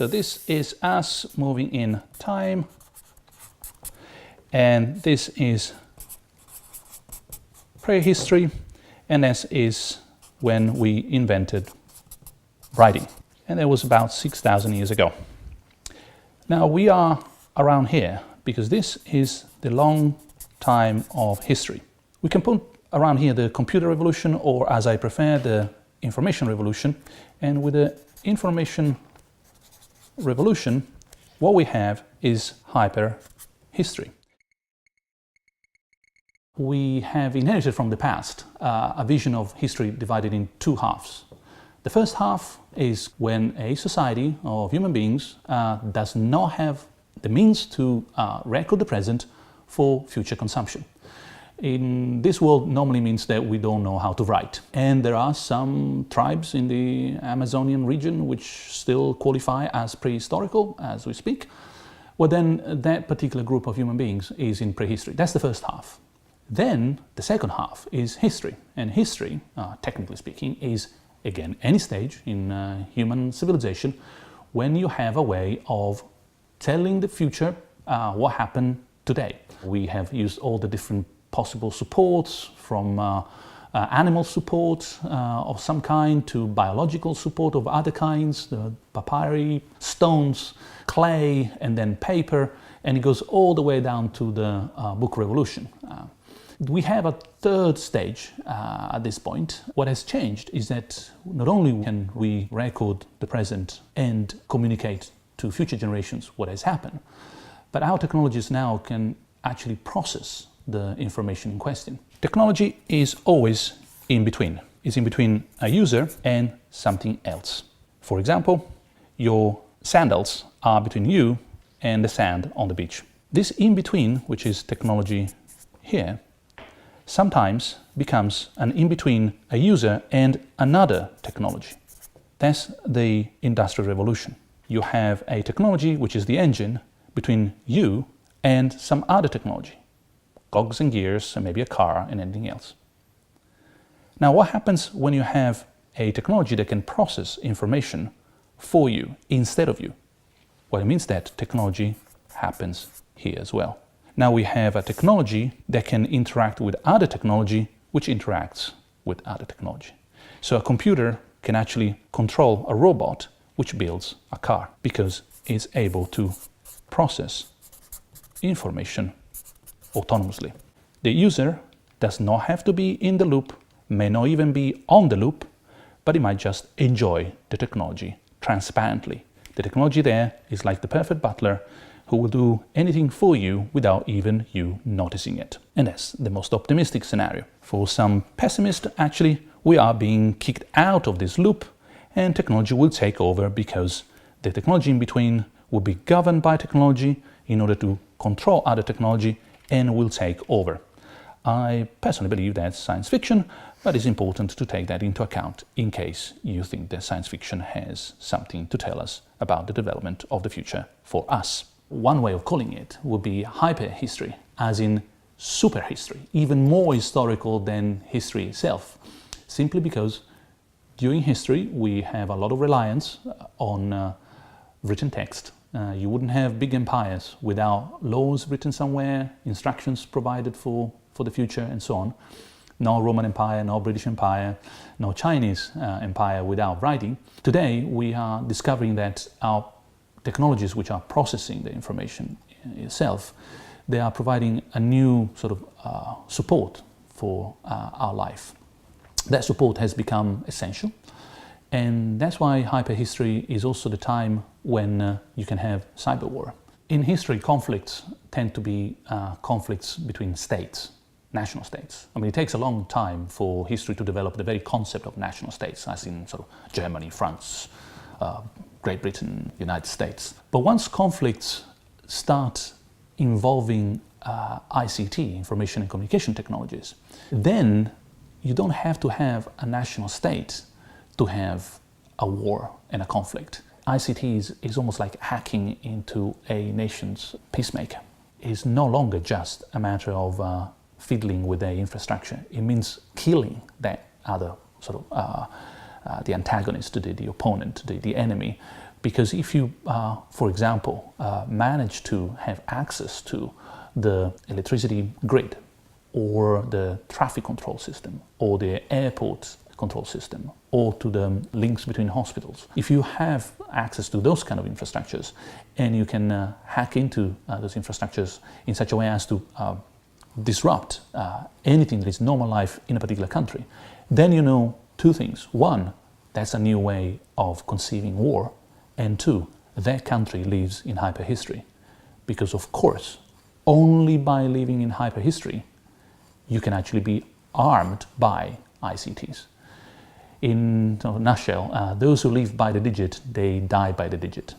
So this is us moving in time, and this is prehistory, and this is when we invented writing. And that was about 6,000 years ago. Now we are around here because this is the long time of history. We can put around here the computer revolution, or as I prefer, the information revolution. And with the information revolution, what we have is hyper history. We have inherited from the past a vision of history divided in two halves. The first half is when a society of human beings does not have the means to record the present for future consumption. In this world normally means that we don't know how to write. And there are some tribes in the Amazonian region which still qualify as prehistorical as we speak. Well, then that particular group of human beings is in prehistory. That's the first half. Then the second half is history. And history, technically speaking, is again any stage in human civilization when you have a way of telling the future what happened today. We have used all the different possible supports, from animal support of some kind to biological support of other kinds, the papyri, stones, clay, and then paper, and it goes all the way down to the book revolution. We have a third stage at this point. What has changed is that not only can we record the present and communicate to future generations what has happened, but our technologies now can actually process the information in question. Technology is always in between. It's in between a user and something else. For example, your sandals are between you and the sand on the beach. This in between, which is technology here, sometimes becomes an in between a user and another technology. That's the Industrial Revolution. You have a technology, which is the engine, between you and some other technology. Cogs and gears, and maybe a car and anything else. Now, what happens when you have a technology that can process information for you instead of you? Well, it means that technology happens here as well. Now we have a technology that can interact with other technology, which interacts with other technology. So a computer can actually control a robot which builds a car because it's able to process information autonomously. The user does not have to be in the loop, may not even be on the loop, but he might just enjoy the technology transparently. The technology there is like the perfect butler who will do anything for you without even you noticing it. And that's the most optimistic scenario. For some pessimists, actually, we are being kicked out of this loop and technology will take over because the technology in between will be governed by technology in order to control other technology and will take over. I personally believe that's science fiction, but it's important to take that into account in case you think that science fiction has something to tell us about the development of the future for us. One way of calling it would be hyperhistory, as in super history, even more historical than history itself, simply because during history we have a lot of reliance on written text. You wouldn't have big empires without laws written somewhere, instructions provided for the future, and so on. No Roman Empire, no British Empire, no Chinese empire without writing. Today we are discovering that our technologies which are processing the information itself, they are providing a new sort of support for our life. That support has become essential, and that's why hyperhistory is also the time when you can have cyber war. In history, conflicts tend to be conflicts between states, national states. I mean, it takes a long time for history to develop the very concept of national states, as in sort of Germany, France, Great Britain, United States. But once conflicts start involving ICT, information and communication technologies, then you don't have to have a national state to have a war and a conflict. ICT is almost like hacking into a nation's peacemaker. It's no longer just a matter of fiddling with their infrastructure. It means killing that other sort of the antagonist, the opponent, the enemy, Because if you, for example, manage to have access to the electricity grid, or the traffic control system, or the airport control system, or to the links between hospitals. If you have access to those kind of infrastructures and you can hack into those infrastructures in such a way as to disrupt anything that is normal life in a particular country, then you know two things. One, that's a new way of conceiving war, and two, that country lives in hyperhistory. Because of course, only by living in hyperhistory you can actually be armed by ICTs. In a nutshell, those who live by the digit, they die by the digit.